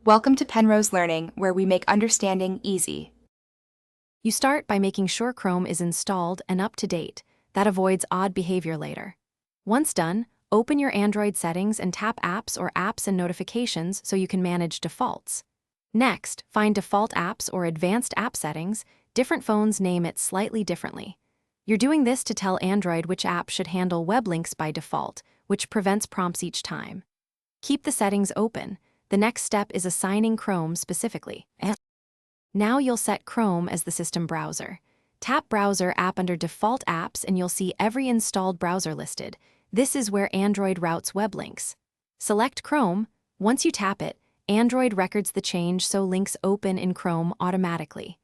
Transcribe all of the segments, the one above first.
Welcome to Penrose Learning, where we make understanding easy. You start by making sure Chrome is installed and up to date. That avoids odd behavior later. Once done, open your Android settings and tap Apps or Apps and Notifications so you can manage defaults. Next, find Default Apps or Advanced App Settings. Different phones name it slightly differently. You're doing this to tell Android which app should handle web links by default, which prevents prompts each time. Keep the settings open. The next step is assigning Chrome specifically. Now you'll set Chrome as the system browser. Tap Browser app under Default Apps and you'll see every installed browser listed. This is where Android routes web links. Select Chrome. Once you tap it, Android records the change so links open in Chrome automatically.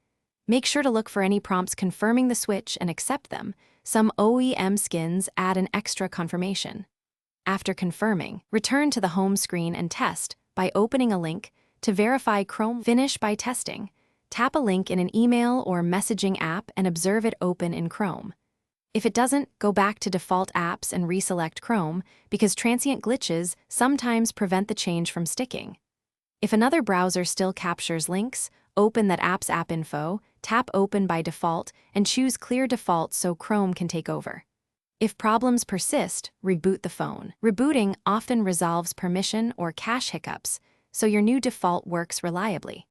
Make sure to look for any prompts confirming the switch and accept them. Some OEM skins add an extra confirmation. After confirming, return to the home screen and test by opening a link to verify Chrome. Finish by testing. Tap a link in an email or messaging app and observe it open in Chrome. If it doesn't, go back to Default Apps and reselect Chrome because transient glitches sometimes prevent the change from sticking. If another browser still captures links, open that app's app info, tap Open by default, and choose Clear Default so Chrome can take over. If problems persist, reboot the phone. Rebooting often resolves permission or cache hiccups, so your new default works reliably.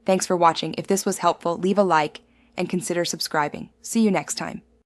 Thanks for watching. If this was helpful, leave a like and consider subscribing. See you next time.